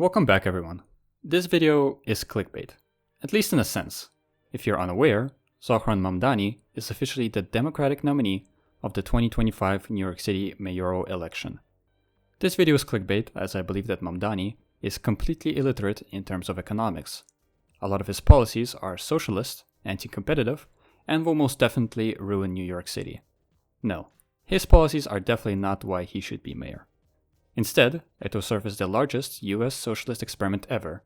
Welcome back everyone. This video is clickbait, at least in a sense. If you're unaware, Zohran Mamdani is officially the Democratic nominee of the 2025 New York City mayoral election. This video is clickbait as I believe that Mamdani is completely illiterate in terms of economics. A lot of his policies are socialist, anti-competitive, and will most definitely ruin New York City. No, his policies are definitely not why he should be mayor. Instead, it will serve as the largest US socialist experiment ever.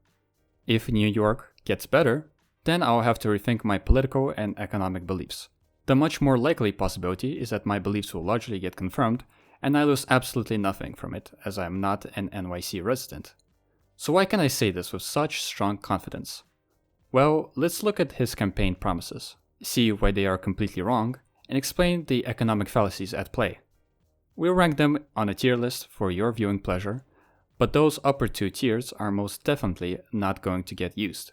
If New York gets better, then I'll have to rethink my political and economic beliefs. The much more likely possibility is that my beliefs will largely get confirmed and I lose absolutely nothing from it as I am not an NYC resident. So why can I say this with such strong confidence? Well, let's look at his campaign promises, see why they are completely wrong, and explain the economic fallacies at play. We'll rank them on a tier list for your viewing pleasure, but those upper two tiers are most definitely not going to get used.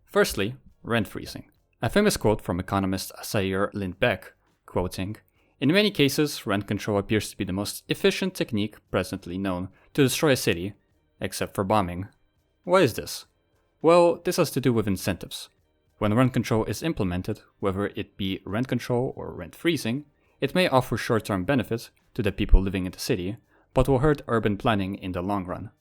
Firstly, rent freezing. A famous quote from economist Sayer Lindbeck, quoting, "In many cases, rent control appears to be the most efficient technique presently known to destroy a city, except for bombing." Why is this? Well, this has to do with incentives. When rent control is implemented, whether it be rent control or rent freezing, it may offer short-term benefits to the people living in the city, but will hurt urban planning in the long run.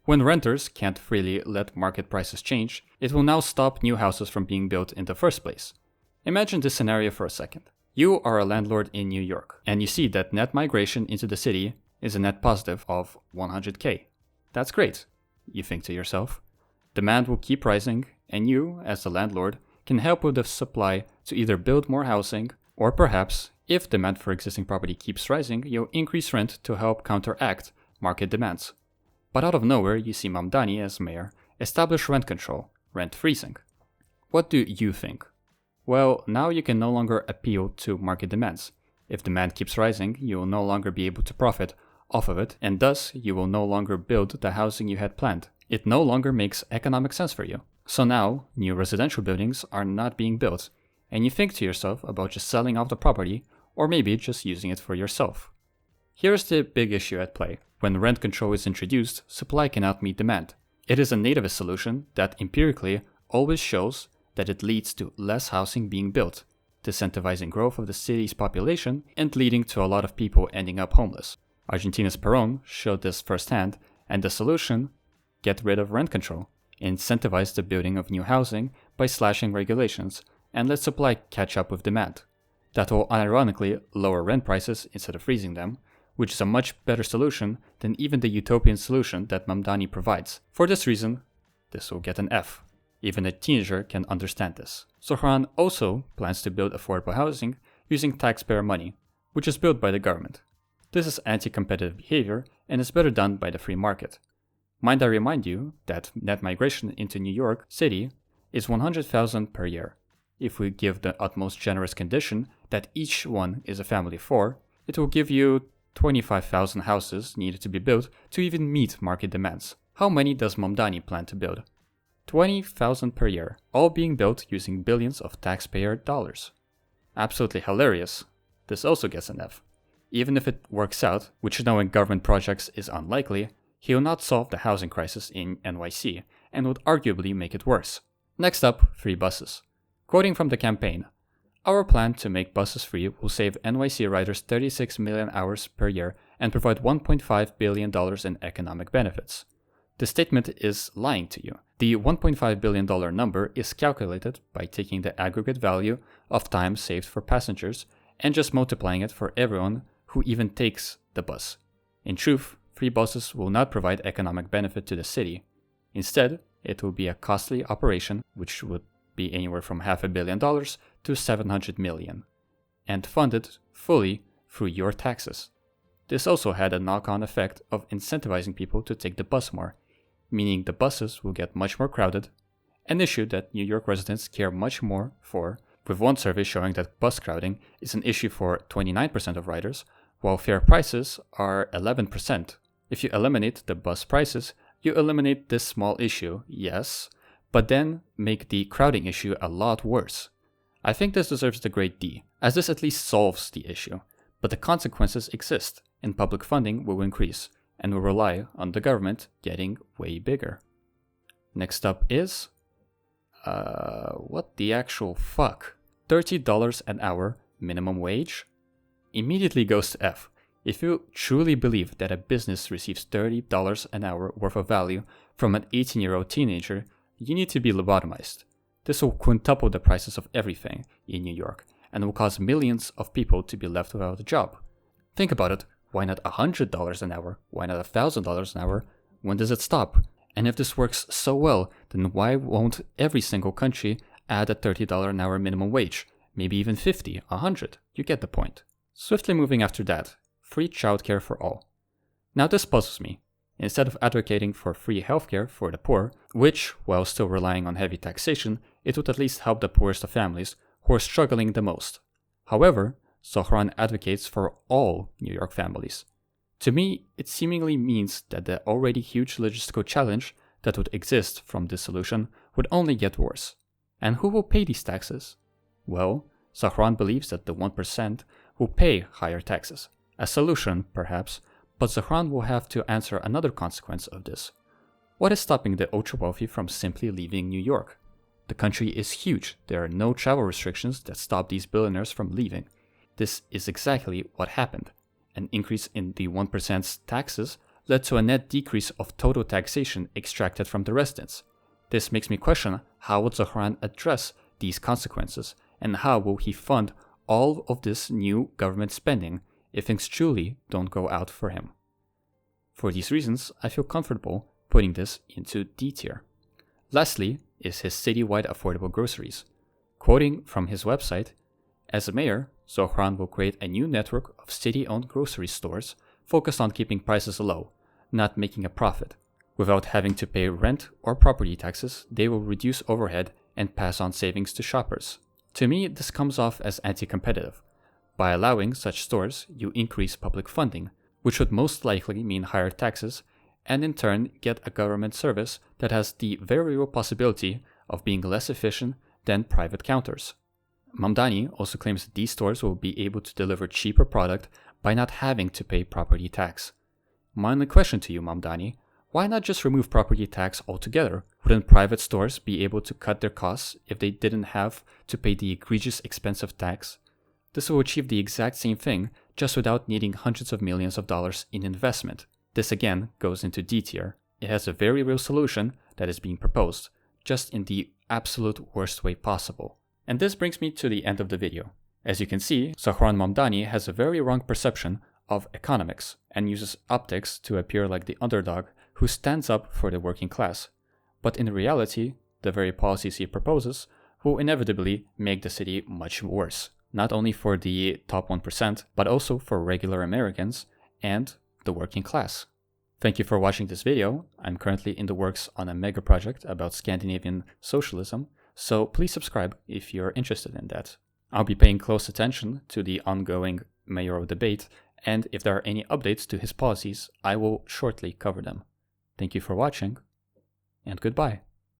When renters can't freely let market prices change, it will now stop new houses from being built in the first place. Imagine this scenario for a second. You are a landlord in New York, and you see that net migration into the city is a net positive of 100K. That's great, you think to yourself. Demand will keep rising, and you, as the landlord, can help with the supply to either build more housing, or perhaps, if demand for existing property keeps rising, you'll increase rent to help counteract market demands. But out of nowhere, you see Mamdani, as mayor, establish rent control, rent freezing. What do you think? Well, now you can no longer appeal to market demands. If demand keeps rising, you will no longer be able to profit off of it, and thus you will no longer build the housing you had planned. It no longer makes economic sense for you. So now, new residential buildings are not being built, and you think to yourself about just selling off the property, or maybe just using it for yourself. Here's the big issue at play. When rent control is introduced, supply cannot meet demand. It is a nativist solution that empirically always shows that it leads to less housing being built, disincentivizing growth of the city's population and leading to a lot of people ending up homeless. Argentina's Perón showed this firsthand, and the solution: get rid of rent control, incentivize the building of new housing by slashing regulations, and let supply catch up with demand. That will ironically lower rent prices instead of freezing them, which is a much better solution than even the utopian solution that Mamdani provides. For this reason, this will get an F. Even a teenager can understand this. Zohran also plans to build affordable housing using taxpayer money, which is built by the government. This is anti-competitive behavior and is better done by the free market. Mind I remind you that net migration into New York City is 100,000 per year. If we give the utmost generous condition that each one is a family of 4, it will give you 25,000 houses needed to be built to even meet market demands. How many does Mamdani plan to build? 20,000 per year, all being built using billions of taxpayer dollars. Absolutely hilarious. This also gets an F. Even if it works out, which knowing government projects is unlikely, he will not solve the housing crisis in NYC and would arguably make it worse. Next up, free buses. Quoting from the campaign, "Our plan to make buses free will save NYC riders 36 million hours per year and provide $1.5 billion in economic benefits." The statement is lying to you. The $1.5 billion number is calculated by taking the aggregate value of time saved for passengers and just multiplying it for everyone who even takes the bus. In truth, free buses will not provide economic benefit to the city. Instead, it will be a costly operation which would be anywhere from $500 million to $700 million, and funded fully through your taxes. This also had a knock-on effect of incentivizing people to take the bus more, meaning the buses will get much more crowded, an issue that New York residents care much more for, with one survey showing that bus crowding is an issue for 29% of riders, while fare prices are 11%. If you eliminate the bus prices, you eliminate this small issue, yes, but then make the crowding issue a lot worse. I think this deserves the grade D, as this at least solves the issue, but the consequences exist, and public funding will increase, and will rely on the government getting way bigger. Next up is... what the actual fuck? $30 an hour minimum wage? Immediately goes to F. If you truly believe that a business receives $30 an hour worth of value from an 18-year-old teenager, you need to be lobotomized. This will quintuple the prices of everything in New York and will cause millions of people to be left without a job. Think about it. Why not $100 an hour? Why not $1,000 an hour? When does it stop? And if this works so well, then why won't every single country add a $30 an hour minimum wage? Maybe even 50, 100. You get the point. Swiftly moving after that, free childcare for all. Now this puzzles me. Instead of advocating for free healthcare for the poor, which, while still relying on heavy taxation, it would at least help the poorest of families who are struggling the most. However, Zohran advocates for all New York families. To me, it seemingly means that the already huge logistical challenge that would exist from this solution would only get worse. And who will pay these taxes? Well, Zohran believes that the 1% will pay higher taxes. A solution, perhaps, but Zohran will have to answer another consequence of this. What is stopping the ultra-wealthy from simply leaving New York? The country is huge. There are no travel restrictions that stop these billionaires from leaving. This is exactly what happened. An increase in the 1%'s taxes led to a net decrease of total taxation extracted from the residents. This makes me question how would Zohran address these consequences, and how will he fund all of this new government spending if things truly don't go out for him. For these reasons, I feel comfortable putting this into D tier. Lastly is his citywide affordable groceries. Quoting from his website, as a mayor, Zohran will create a new network of city-owned grocery stores focused on keeping prices low, not making a profit. Without having to pay rent or property taxes, they will reduce overhead and pass on savings to shoppers. To me, this comes off as anti-competitive. By allowing such stores, you increase public funding, which would most likely mean higher taxes, and in turn get a government service that has the very real possibility of being less efficient than private counters. Mamdani also claims that these stores will be able to deliver cheaper product by not having to pay property tax. My only question to you, Mamdani, why not just remove property tax altogether? Wouldn't private stores be able to cut their costs if they didn't have to pay the egregious expensive tax? This will achieve the exact same thing, just without needing hundreds of millions of dollars in investment. This again goes into D tier. It has a very real solution that is being proposed, just in the absolute worst way possible. And this brings me to the end of the video. As you can see, Zohran Mamdani has a very wrong perception of economics and uses optics to appear like the underdog who stands up for the working class. But in reality, the very policies he proposes will inevitably make the city much worse, not only for the top 1%, but also for regular Americans and the working class. Thank you for watching this video. I'm currently in the works on a mega project about Scandinavian socialism, so please subscribe if you're interested in that. I'll be paying close attention to the ongoing mayoral debate, and if there are any updates to his policies, I will shortly cover them. Thank you for watching, and goodbye.